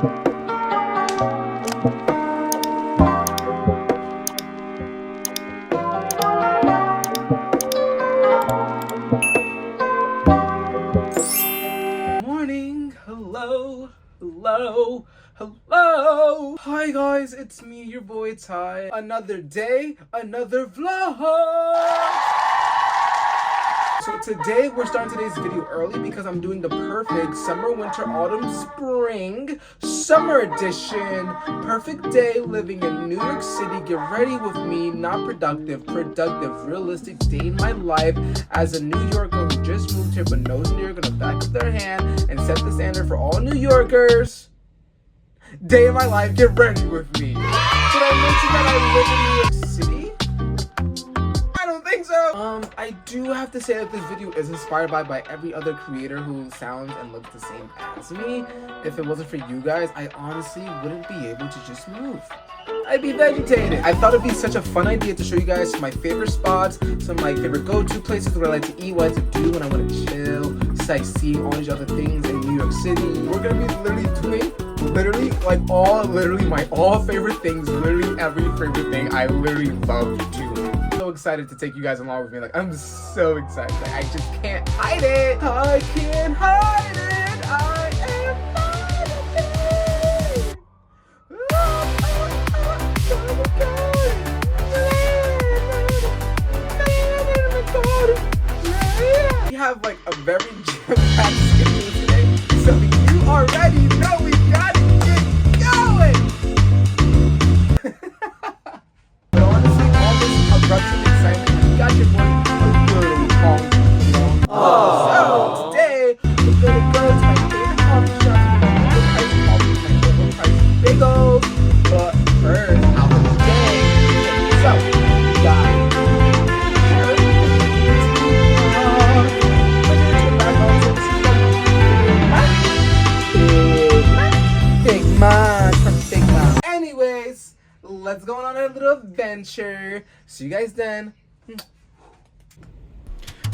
Morning, hello. Hi guys, it's me, your boy Ty. Another day, another vlog. So today we're starting today's video early because I'm doing the perfect summer, winter, autumn, spring, summer edition. Perfect day living in New York City. Get ready with me. Not productive, realistic day in my life as a New Yorker who just moved here but knows New York on the back of their hand and set the standard for all New Yorkers. Day in my life, get ready with me. Did I mention that I live in New York City? I don't think so. I do have to say that this video is inspired by every other creator who sounds and looks the same as me. If it wasn't for you guys, I honestly wouldn't be able to just move. I'd be vegetated. I thought it'd be such a fun idea to show you guys my favorite spots, some of my favorite go-to places where I like to eat, what I like to do when I want to chill, sightseeing, all these other things in New York City. We're gonna be literally doing my all favorite things, literally every favorite thing I literally love doing. So excited to take you guys along with me. Like, I'm so excited. Like, I just can't hide it. I can't hide it. I am we have like a very jam-packed schedule today, so you already know we gotta get going. But honestly, all this eruption excitement, you got your boy a little long. So today we're gonna go to my favorite coffee shop, my overpriced bagels. But first, out of the day. So, guys. Anyways, let's go on a little adventure. See you guys then.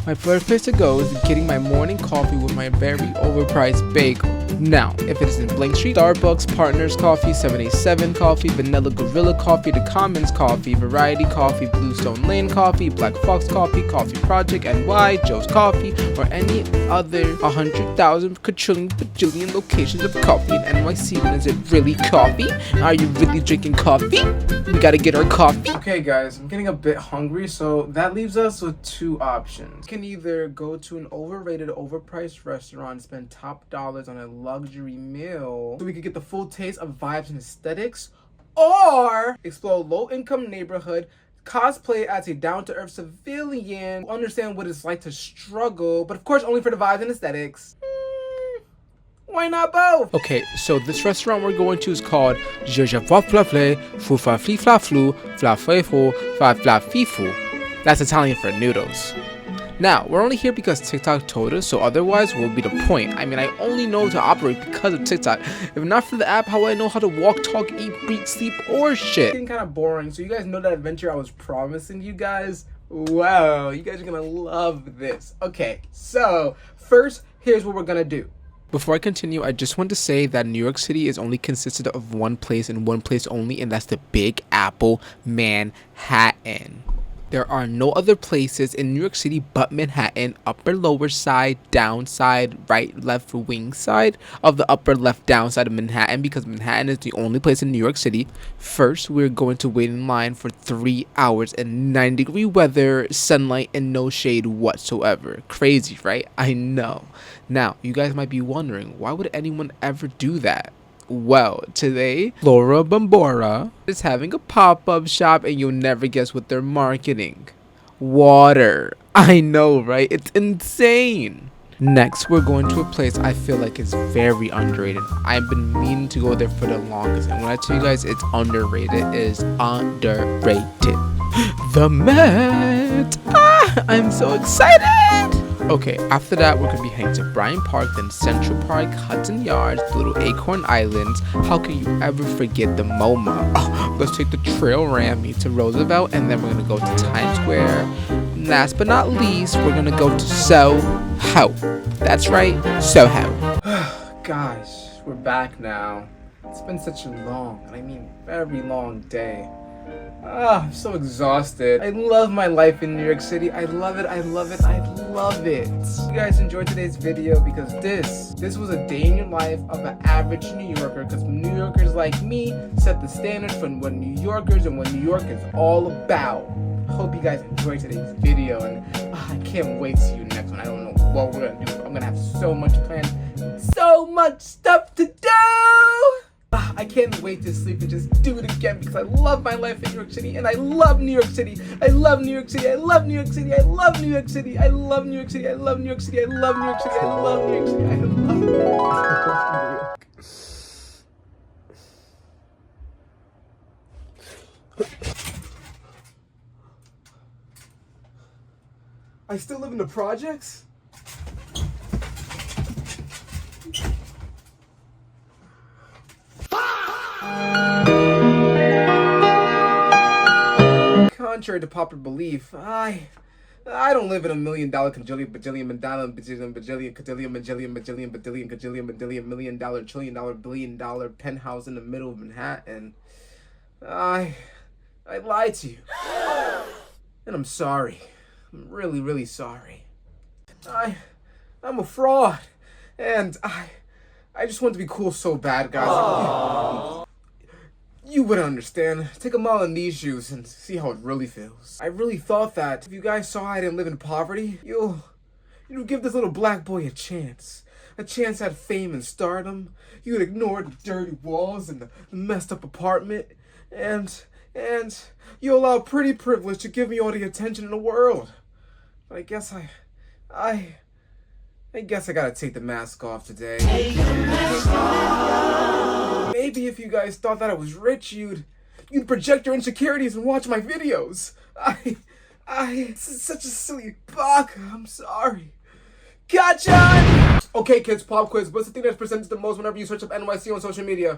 My first place to go is getting my morning coffee with my very overpriced bagel. Now, if it is in Blank Street, Starbucks, Partners Coffee, 787 Coffee, Vanilla Gorilla Coffee, The Commons Coffee, Variety Coffee, Bluestone Lane Coffee, Black Fox Coffee, Coffee Project NY, Joe's Coffee, or any other 100,000 quadrillion bajillion locations of coffee in NYC, then is it really coffee? Are you really drinking coffee? We gotta get our coffee. Okay guys, I'm getting a bit hungry, so that leaves us with two options. You can either go to an overrated, overpriced restaurant and spend top dollars on a luxury meal so we could get the full taste of vibes and aesthetics, or explore a low-income neighborhood, cosplay as a down-to-earth civilian, understand what it's like to struggle, but of course only for the vibes and aesthetics. Why not both? Okay, so this restaurant we're going to is called YEZZURRR. That's Italian for noodles. Now, we're only here because TikTok told us, so otherwise what would be the point? I mean, I only know to operate because of TikTok. If not for the app, how would I know how to walk, talk, eat, breathe, sleep, or shit? It's getting kind of boring, so you guys know that adventure I was promising you guys? Wow, you guys are gonna love this. Okay, so first, here's what we're gonna do. Before I continue, I just want to say that New York City is only consisted of one place and one place only, and that's the Big Apple, Manhattan. There are no other places in New York City but Manhattan, upper lower side, downside, right left wing side of the upper left downside of Manhattan, because Manhattan is the only place in New York City. First, we're going to wait in line for 3 hours in 90-degree weather, sunlight, and no shade whatsoever. Crazy, right? I know. Now, you guys might be wondering, why would anyone ever do that? Well, today, Laura Bambora is having a pop-up shop, and you'll never guess what they're marketing. Water. I know, right? It's insane. Next, we're going to a place I feel like is very underrated. I've been meaning to go there for the longest, and when I tell you guys it's underrated, it is underrated. The Met. I'm so excited. Okay, after that, we're going to be heading to Bryant Park, then Central Park, Hudson Yards, Little Acorn Islands. How can you ever forget the MoMA? Oh, let's take the Trail Rammy to Roosevelt, and then we're going to go to Times Square. And last but not least, we're going to go to Soho. That's right, Soho. Guys, we're back now. It's been such a long, and I mean very long day. I'm so exhausted. I love my life in New York City. I love it, I love it, I love it. You guys enjoyed today's video because this was a day in your life of an average New Yorker, because New Yorkers like me set the standard for what New Yorkers and what New York is all about. Hope you guys enjoyed today's video, and I can't wait to see you next one. I don't know what we're gonna do. I'm gonna have so much planned, so much stuff to do. I can't wait to sleep and just do it again because I love my life in New York City, and I love New York City. I love New York City. I love New York City. I love New York City. I love New York City. I love New York City. I love New York City. I love New York City. I love New York City. I still live in the projects? Contrary to popular belief, I don't live in $1 million cajillion bajillion mandala bajillion bajillion cajillion bajillion bajillion bajillion cajillion bajillion $1 million trillion $1 billion penthouse in the middle of Manhattan. I lied to you, and I'm sorry. I'm really, really sorry. I'm a fraud, and I just want to be cool so bad, guys. Aww. You wouldn't understand. Take a mile in these shoes and see how it really feels. I really thought that if you guys saw I didn't live in poverty, you'll give this little black boy a chance at fame and stardom. You'd ignore the dirty walls and the messed up apartment, and you allow pretty privilege to give me all the attention in the world. But I guess I gotta take the mask off today. Take the mask off. Maybe if you guys thought that I was rich, you'd project your insecurities and watch my videos. It's such a silly baka. I'm sorry. Gotcha! Okay, kids, pop quiz. What's the thing that's presented the most whenever you search up NYC on social media?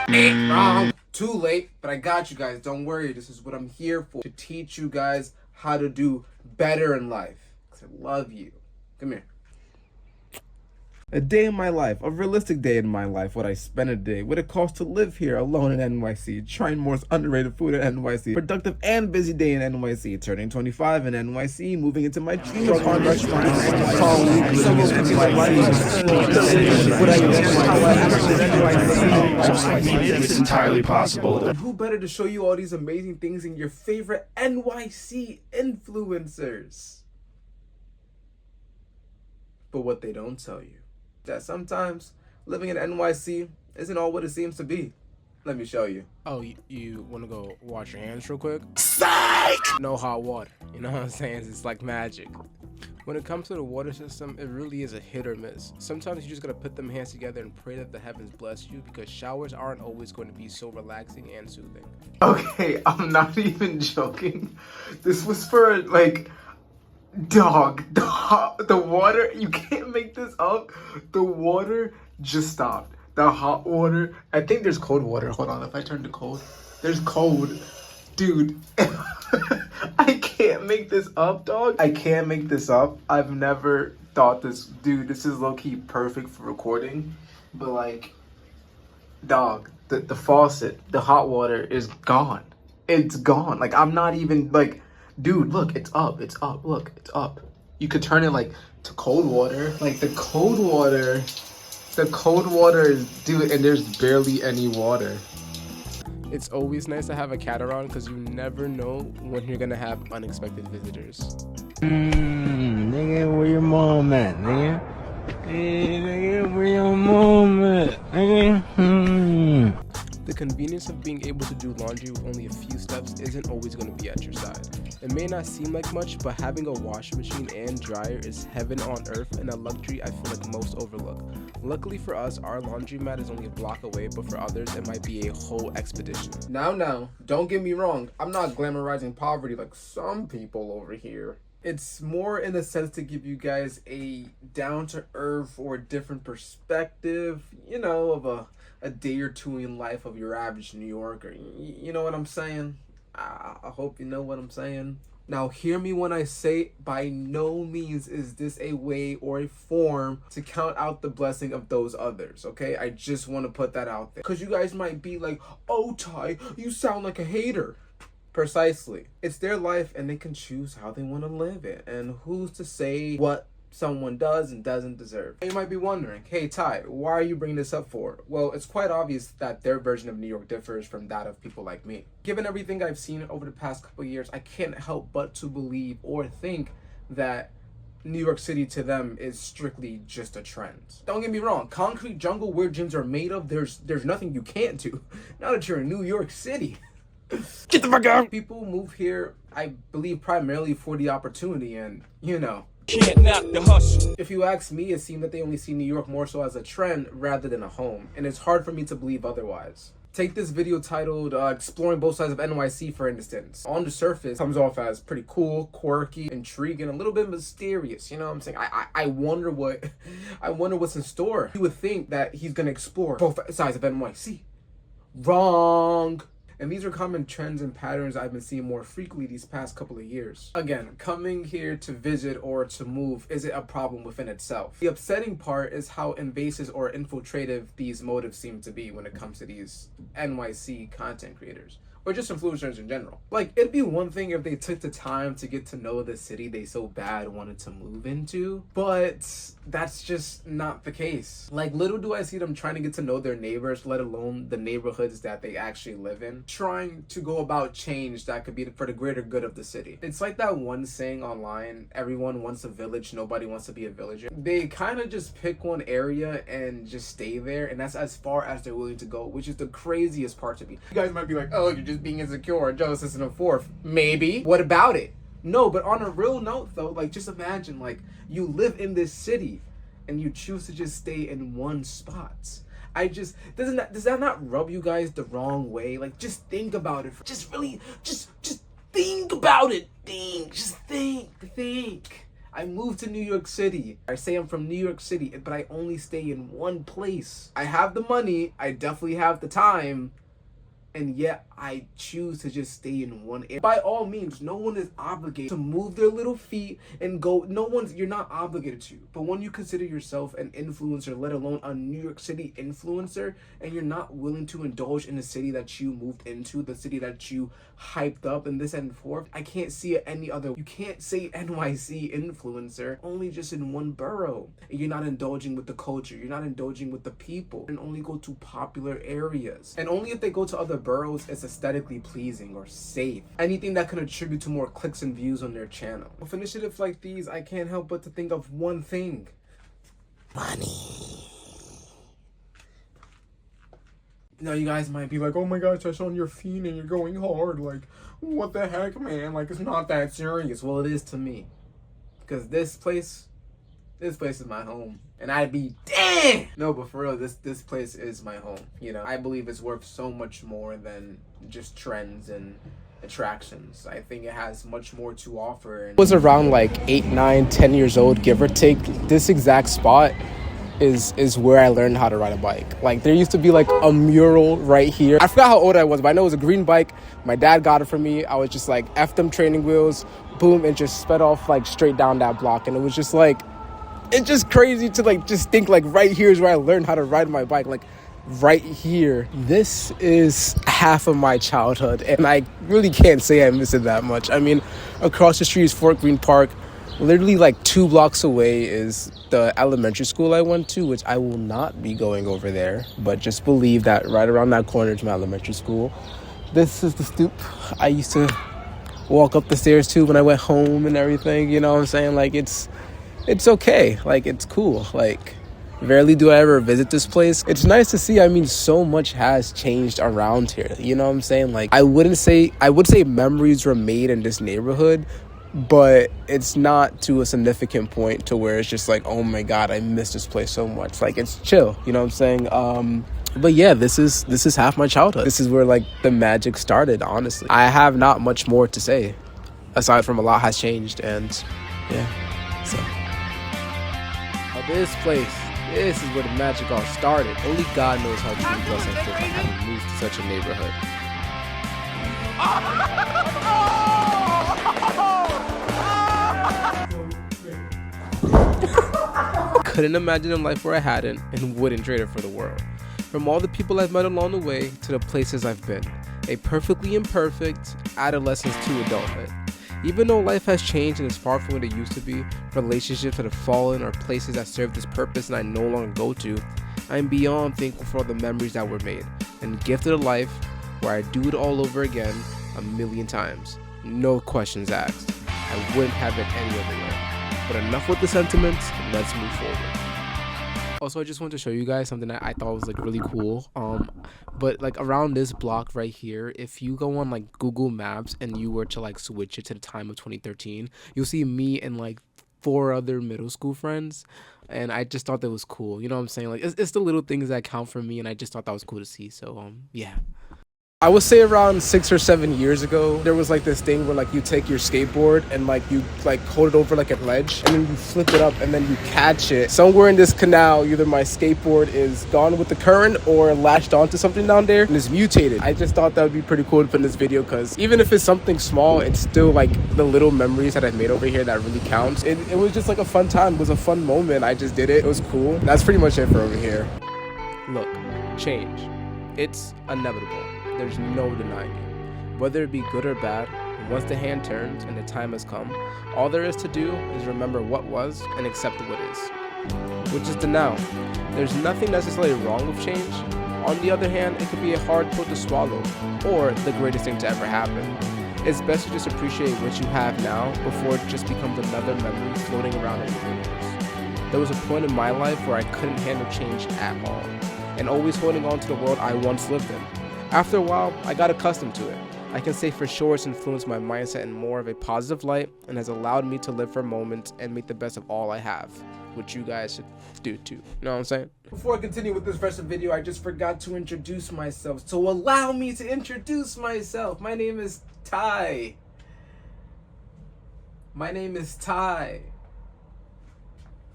Wrong. Too late, but I got you guys. Don't worry. This is what I'm here for. To teach you guys how to do better in life. Because I love you. Come here. A day in my life, a realistic day in my life, what I spend a day, what it costs to live here alone in NYC, trying most underrated food in NYC, productive and busy day in NYC, turning 25 in NYC, moving into my dream restaurant It's entirely possible. And who better to show you all these amazing things than your favorite NYC influencers? But what they don't tell you, that sometimes living in NYC isn't all what it seems to be. Let me show you. Oh, you want to go wash your hands real quick? Psych! No hot water. You know what I'm saying? It's like magic. When it comes to the water system, it really is a hit or miss. Sometimes you just gotta put them hands together and pray that the heavens bless you, because showers aren't always going to be so relaxing and soothing. Okay, I'm not even joking. This was for like... Dog, the water, you can't make this up. The water just stopped. The hot water, I think there's cold water. Hold on, if I turn to cold, there's cold. Dude, I can't make this up, dog. I can't make this up. I've never thought this, dude, this is low-key perfect for recording. But like, dog, the faucet, the hot water is gone. It's gone. Like, I'm not even like, dude, look, it's up, look, it's up. You could turn it like to cold water. Like the cold water is, dude, and there's barely any water. It's always nice to have a cat around because you never know when you're gonna have unexpected visitors. Nigga, where your mom at, nigga? Hey, nigga, where your mom at, nigga? The convenience of being able to do laundry with only a few steps isn't always going to be at your side. It may not seem like much, but having a washing machine and dryer is heaven on earth and a luxury I feel like most overlook. Luckily for us, our laundromat is only a block away, but for others, it might be a whole expedition. Now, don't get me wrong. I'm not glamorizing poverty like some people over here. It's more in the sense to give you guys a down-to-earth or different perspective, you know, of a day or two in life of your average New Yorker. You know what I'm saying? I hope you know what I'm saying. Now, hear me when I say, by no means is this a way or a form to count out the blessing of those others, okay? I just want to put that out there. Because you guys might be like, oh, Ty, you sound like a hater. Precisely. It's their life and they can choose how they want to live it. And who's to say what someone does and doesn't deserve? You might be wondering, hey Ty, why are you bringing this up for? Well, it's quite obvious that their version of New York differs from that of people like me. Given everything I've seen over the past couple of years, I can't help but to believe or think that New York City to them is strictly just a trend. Don't get me wrong, concrete jungle where gyms are made of, there's nothing you can't do. Now that you're in New York City. Get the fuck out! People move here, I believe, primarily for the opportunity and, you know, can't knock the hustle. if you ask me, it seems that they only see New York more so as a trend rather than a home, and it's hard for me to believe otherwise. Take this video titled Exploring Both Sides of NYC, for instance. On the surface, comes off as pretty cool, quirky, intriguing, a little bit mysterious, you know what I'm saying? I wonder what's in store. You would think that he's gonna explore both sides of NYC. Wrong. And these are common trends and patterns I've been seeing more frequently these past couple of years. Again, coming here to visit or to move isn't a problem within itself. The upsetting part is how invasive or infiltrative these motives seem to be when it comes to these NYC content creators. Or just influencers in general. Like, it'd be one thing if they took the time to get to know the city they so bad wanted to move into, but that's just not the case. Like, little do I see them trying to get to know their neighbors, let alone the neighborhoods that they actually live in, trying to go about change that could be for the greater good of the city. It's like that one saying online, everyone wants a village, nobody wants to be a villager. They kind of just pick one area and just stay there, and that's as far as they're willing to go, which is the craziest part to me. You guys might be like, oh, you're just being insecure or jealous, this and a fourth. Maybe. What about it? No, but on a real note though, like, just imagine, like, you live in this city and you choose to just stay in one spot. Does that not rub you guys the wrong way? Like, just think about it. Just think about it. Just think. I moved to New York City. I say I'm from New York City, but I only stay in one place. I have the money, I definitely have the time, and yet I choose to just stay in one area. By all means, no one is obligated to move their little feet and go. You're not obligated to. But when you consider yourself an influencer, let alone a New York City influencer, and you're not willing to indulge in the city that you moved into, the city that you hyped up and this and forth, I can't see it any other. You can't say NYC influencer only just in one borough. And you're not indulging with the culture. You're not indulging with the people. And only go to popular areas. And only if they go to other boroughs, it's aesthetically pleasing or safe. Anything that can attribute to more clicks and views on their channel. With initiatives like these, I can't help but to think of one thing. Money. Now you guys might be like, oh my gosh, that's on your feet and you're going hard. Like, what the heck, man? Like, it's not that serious. Well, it is to me. Because this place is my home. And I'd be damn! No, but for real, this place is my home. You know, I believe it's worth so much more than just trends and attractions. I think it has much more to offer. And I was around like 8, 9, 10 years old, give or take. This exact spot is where I learned how to ride a bike. Like, there used to be like a mural right here. I forgot how old I was, but I know it was a green bike. My dad got it for me. I was just like, F them training wheels, boom, and just sped off like straight down that block. And it was just like, it's just crazy to like just think like right here is where I learned how to ride my bike, like right here. This is half of my childhood, and I really can't say I miss it that much. I mean, across the street is Fort Greene Park. Literally like 2 blocks away is the elementary school I went to, which I will not be going over there, but just believe that right around that corner is my elementary school. This is the stoop I used to walk up the stairs to when I went home and everything, you know what I'm saying? Like, it's okay, like, it's cool. Like, rarely do I ever visit this place. It's nice to see. I mean, so much has changed around here, you know what I'm saying? Like, I would say memories were made in this neighborhood, but it's not to a significant point to where it's just like, oh my god, I miss this place so much. Like, it's chill, you know what I'm saying? But yeah, this is half my childhood. This is where like the magic started, honestly. I have not much more to say aside from a lot has changed, and yeah, so this is where the magic all started. Only God knows how deep blessed I feel by having moved to such a neighborhood. couldn't imagine a life where I hadn't and wouldn't trade it for the world. From all the people I've met along the way to the places I've been, a perfectly imperfect adolescence to adulthood. Even though life has changed and is far from what it used to be, relationships that have fallen or places that serve this purpose and I no longer go to, I am beyond thankful for all the memories that were made and gifted a life where I do it all over again 1,000,000 times. No questions asked. I wouldn't have it any other way. But enough with the sentiments, let's move forward. Also, I just want to show you guys something that I thought was like really cool. But like around this block right here, if you go on like Google Maps and you were to like switch it to the time of 2013, you'll see me and like 4 other middle school friends. And I just thought that was cool. You know what I'm saying? Like it's the little things that count for me, and I just thought that was cool to see. So yeah. I would say around 6 or 7 years ago, there was like this thing where like you take your skateboard and like you like hold it over like a ledge and then you flip it up and then you catch it. Somewhere in this canal, either my skateboard is gone with the current or lashed onto something down there and is mutated. I just thought that would be pretty cool to put in this video because even if it's something small, it's still like the little memories that I've made over here that really counts. It was just like a fun time. It was a fun moment. I just did it. It was cool. That's pretty much it for over here. Look, change. It's inevitable. There's no denying it. Whether it be good or bad, once the hand turns and the time has come, all there is to do is remember what was and accept what is, which is the now. There's nothing necessarily wrong with change. On the other hand, it could be a hard pill to swallow, or the greatest thing to ever happen. It's best to just appreciate what you have now before it just becomes another memory floating around in the universe. There was a point in my life where I couldn't handle change at all, and always holding on to the world I once lived in. After a while, I got accustomed to it. I can say for sure it's influenced my mindset in more of a positive light and has allowed me to live for moments and make the best of all I have, which you guys should do too. You know what I'm saying? Before I continue with this rest of the video, I just forgot to introduce myself. So allow me to introduce myself. My name is Ty. My name is Ty.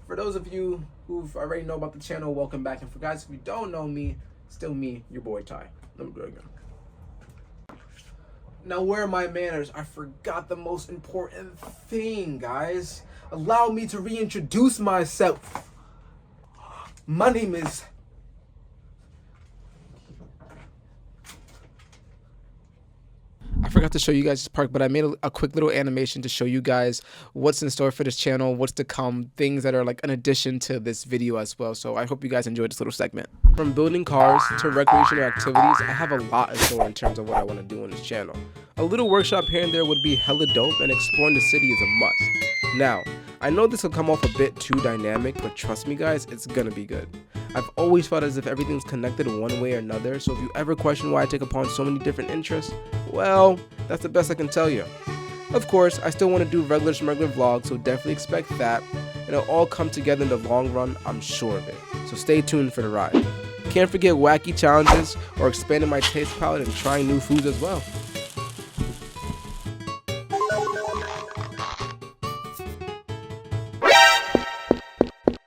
For those of you who already know about the channel, welcome back. And for guys, if you don't know me, still me, your boy Ty. Let me do it again. Now, where are my manners? I forgot the most important thing, guys. Allow me to reintroduce myself. My name is... I forgot to show you guys this part, but I made a quick little animation to show you guys what's in store for this channel, what's to come, things that are like an addition to this video as well. So I hope you guys enjoyed this little segment. From building cars to recreational activities, I have a lot in store in terms of what I want to do on this channel. A little workshop here and there would be hella dope, and exploring the city is a must. Now, I know this will come off a bit too dynamic, but trust me guys, it's gonna be good. I've always felt as if everything's connected one way or another, so if you ever question why I take upon so many different interests, well, that's the best I can tell you. Of course, I still want to do regular smuggler vlogs, so definitely expect that, and it'll all come together in the long run, I'm sure of it. So stay tuned for the ride. Can't forget wacky challenges or expanding my taste palette and trying new foods as well.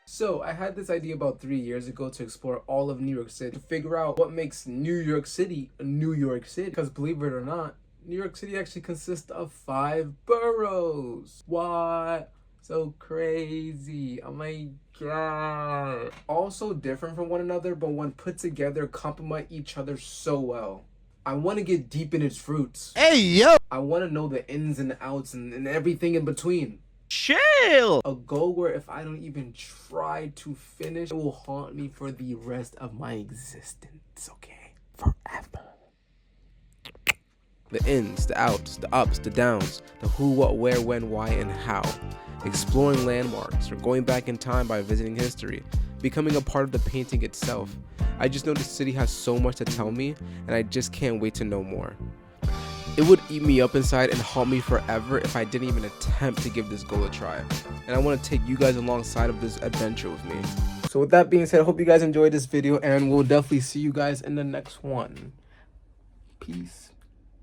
So I had this idea about 3 years ago to explore all of New York City, to figure out what makes New York City a New York City. Because believe it or not, New York City actually consists of 5 boroughs. What? So crazy. Oh my god. All so different from one another, but when put together, complement each other so well. I want to get deep in its roots. Hey, yo! I want to know the ins and outs and everything in between. Chill! A goal where if I don't even try to finish, it will haunt me for the rest of my existence, okay? Forever. The ins, the outs, the ups, the downs, the who, what, where, when, why, and how. Exploring landmarks, or going back in time by visiting history. Becoming a part of the painting itself. I just know the city has so much to tell me, and I just can't wait to know more. It would eat me up inside and haunt me forever if I didn't even attempt to give this goal a try. And I want to take you guys alongside of this adventure with me. So with that being said, I hope you guys enjoyed this video, and we'll definitely see you guys in the next one. Peace.